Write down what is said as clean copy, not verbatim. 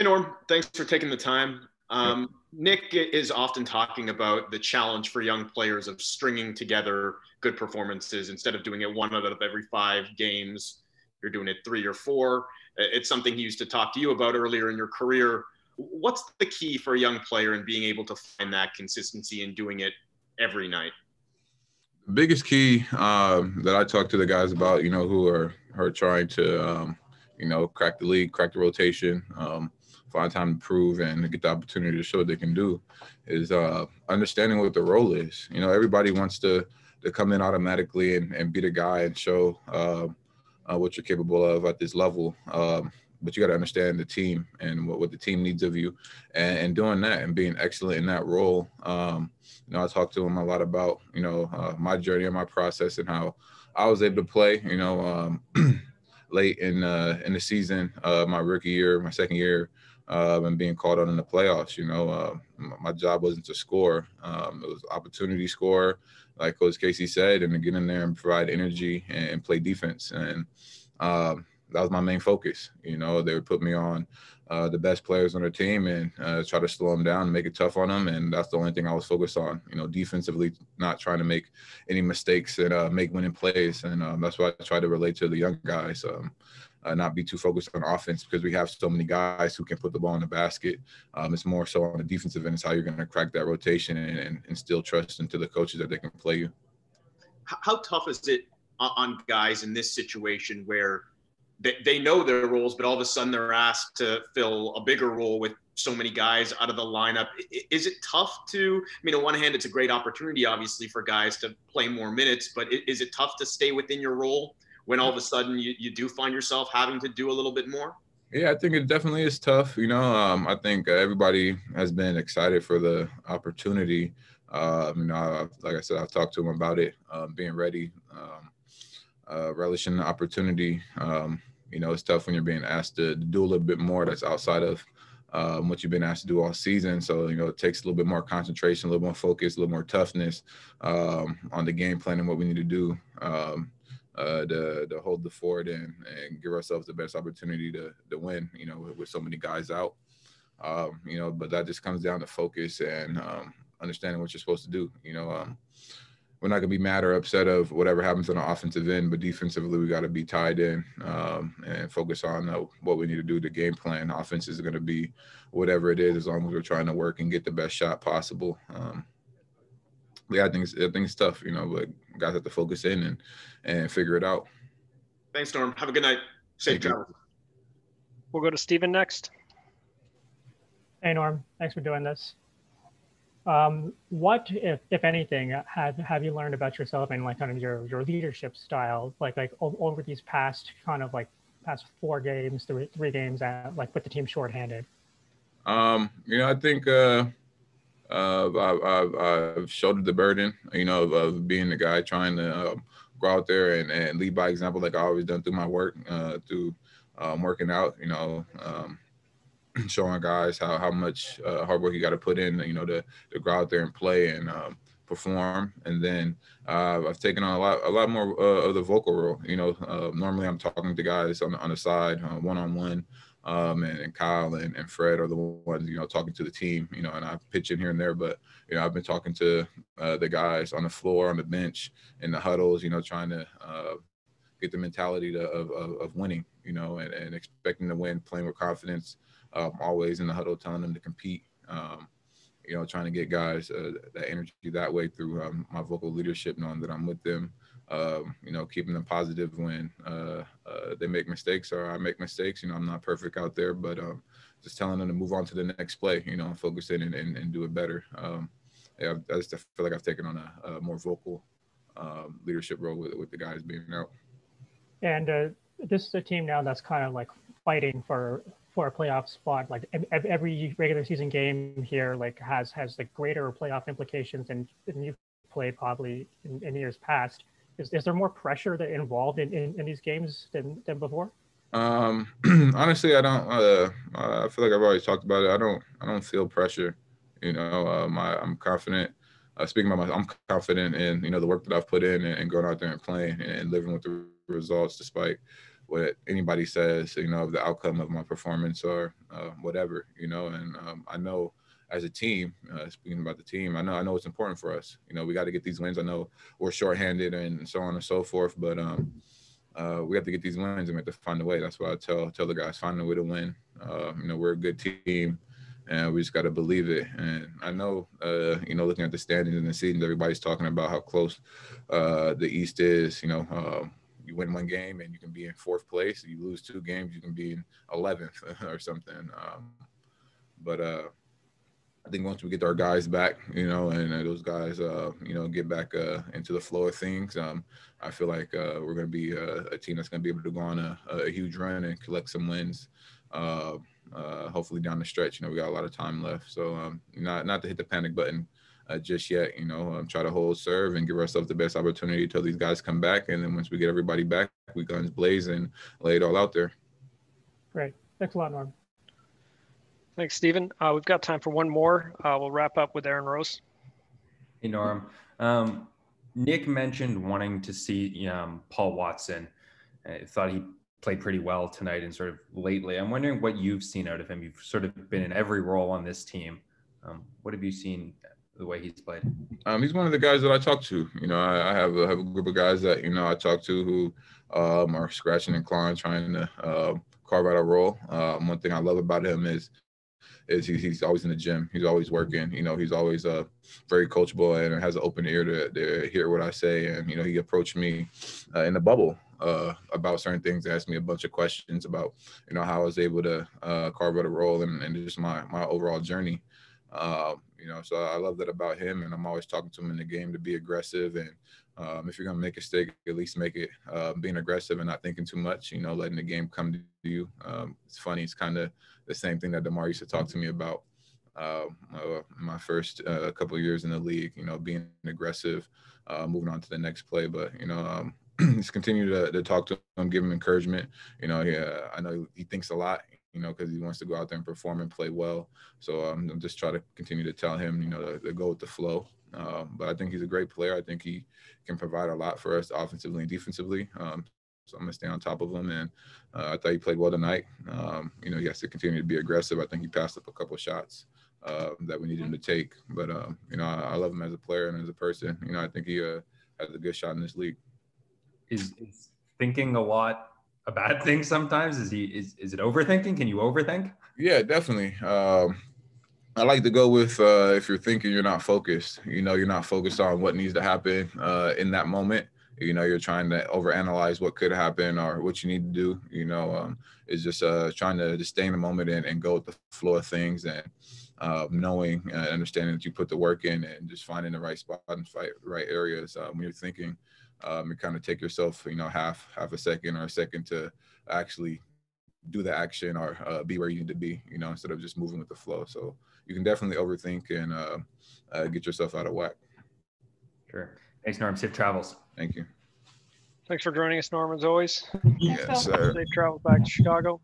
Hey Norm, thanks for taking the time. Nick is often talking about the challenge for young players of stringing together good performances instead of doing it one out of every 5 games. You're doing it 3 or 4. It's something he used to talk to you about earlier in your career. What's the key for a young player in being able to find that consistency and doing it every night? The biggest key that I talk to the guys about, who are trying to, crack the league, crack the rotation, find time to prove and get the opportunity to show what they can do, is understanding what the role is. Everybody wants to come in automatically and be the guy and show what you're capable of at this level. But you got to understand the team and what the team needs of you, and doing that and being excellent in that role. I talked to him a lot about, my journey and my process and how I was able to play, late in the season, my rookie year, my second year, and being called on in the playoffs. My job wasn't to score. It was opportunity score, like Coach Casey said, and to get in there and provide energy and play defense. And that was my main focus. They would put me on the best players on their team and try to slow them down and make it tough on them. And that's the only thing I was focused on, defensively, not trying to make any mistakes and make winning plays. And that's why I try to relate to the young guys, not be too focused on offense because we have so many guys who can put the ball in the basket. It's more so on the defensive end is how you're going to crack that rotation and instill trust into the coaches that they can play you. How tough is it on guys in this situation where they know their roles, but all of a sudden they're asked to fill a bigger role with so many guys out of the lineup? Is it tough to, on one hand, it's a great opportunity, obviously, for guys to play more minutes, but is it tough to stay within your role when all of a sudden you do find yourself having to do a little bit more? Yeah, I think it definitely is tough. I think everybody has been excited for the opportunity. Like I said, I've talked to them about it, being ready, relishing the opportunity. It's tough when you're being asked to do a little bit more that's outside of what you've been asked to do all season. So, it takes a little bit more concentration, a little more focus, a little more toughness on the game plan and what we need to do to hold the fort and give ourselves the best opportunity to win, with so many guys out. But that just comes down to focus and understanding what you're supposed to do. We're not going to be mad or upset of whatever happens on the offensive end, but defensively we got to be tied in and focus on what we need to do. The game plan offense is going to be whatever it is, as long as we're trying to work and get the best shot possible. I think it's tough, but guys have to focus in and figure it out. Thanks, Norm. Have a good night. Safe travel. We'll go to Steven next. Hey, Norm. Thanks for doing this. What, if anything, have you learned about yourself and kind of your leadership style, like over these past 4 games, three games, with the team shorthanded? I think I've shouldered the burden, of being the guy trying to go out there and lead by example, like I always done through my work, through working out, showing guys how much hard work you got to put in, to go out there and play and perform. And then I've taken on a lot more of the vocal role. Normally I'm talking to guys on the side, one-on-one, and Kyle and Fred are the ones, talking to the team, and I pitch in here and there. But, I've been talking to the guys on the floor, on the bench, in the huddles, trying to get the mentality of winning, and expecting to win, playing with confidence. Always in the huddle, telling them to compete, trying to get guys that energy that way through my vocal leadership, knowing that I'm with them, keeping them positive when they make mistakes or I make mistakes. I'm not perfect out there, but just telling them to move on to the next play, and focus in and do it better. I just feel like I've taken on a more vocal leadership role with the guys being out. And this is a team now that's kind of fighting for a playoff spot. Every regular season game here has greater playoff implications than you've played probably in years past. Is there more pressure that involved in these games than before? Honestly, I don't. I feel like I've always talked about it. I don't feel pressure. I'm confident. Speaking about I'm confident in the work that I've put in and going out there and playing and living with the results despite what anybody says, of the outcome of my performance or whatever, and I know as a team, speaking about the team, I know it's important for us. We got to get these wins. I know we're shorthanded and so on and so forth, but we have to get these wins and we have to find a way. That's what I tell the guys, find a way to win. We're a good team and we just got to believe it. And I know, looking at the standings and the seasons, everybody's talking about how close the East is. You win one game and you can be in 4th place. You lose 2 games, you can be in 11th or something. But I think once we get our guys back, and those guys, get back into the flow of things, I feel like we're going to be a team that's going to be able to go on a huge run and collect some wins. Hopefully down the stretch, we got a lot of time left. So not to hit the panic button just yet, try to hold serve and give ourselves the best opportunity till these guys come back. And then once we get everybody back, we guns blaze and lay it all out there. Great. Thanks a lot, Norm. Thanks, Stephen. We've got time for one more. We'll wrap up with Aaron Rose. Hey, Norm. Nick mentioned wanting to see Paul Watson. I thought he played pretty well tonight and sort of lately. I'm wondering what you've seen out of him. You've sort of been in every role on this team. What have you seen the way he's played? He's one of the guys that I talk to. I have a group of guys that, I talk to who are scratching and clawing, trying to carve out a role. One thing I love about him is he's always in the gym. He's always working. He's always very coachable and has an open ear to hear what I say. And, he approached me in the bubble about certain things, asked me a bunch of questions about, how I was able to carve out a role and just my overall journey. So I love that about him, and I'm always talking to him in the game to be aggressive. And if you're going to make a mistake, at least make it being aggressive and not thinking too much, letting the game come to you. It's funny. It's kind of the same thing that DeMar used to talk to me about my first couple of years in the league, being aggressive, moving on to the next play. But, just continue to talk to him, give him encouragement. I know he thinks a lot, because he wants to go out there and perform and play well. So I'm just trying to continue to tell him, to go with the flow. But I think he's a great player. I think he can provide a lot for us offensively and defensively. So I'm going to stay on top of him. And I thought he played well tonight. He has to continue to be aggressive. I think he passed up a couple of shots that we needed him to take. But, I love him as a player and as a person. I think he has a good shot in this league. Is thinking a lot a bad thing sometimes? Is it overthinking? Can you overthink? Yeah, definitely. I like to go with if you're thinking, you're not focused. You're not focused on what needs to happen in that moment. You're trying to overanalyze what could happen or what you need to do. It's just trying to just stay in the moment and go with the flow of things and knowing and understanding that you put the work in and just finding the right spot and fight the right areas. When you're thinking, you kind of take yourself, half a second or a second to actually do the action or be where you need to be, instead of just moving with the flow. So you can definitely overthink and get yourself out of whack. Sure. Thanks, Norm. Safe travels. Thank you. Thanks for joining us, Norm, as always. Yes, sir. Safe travels back to Chicago.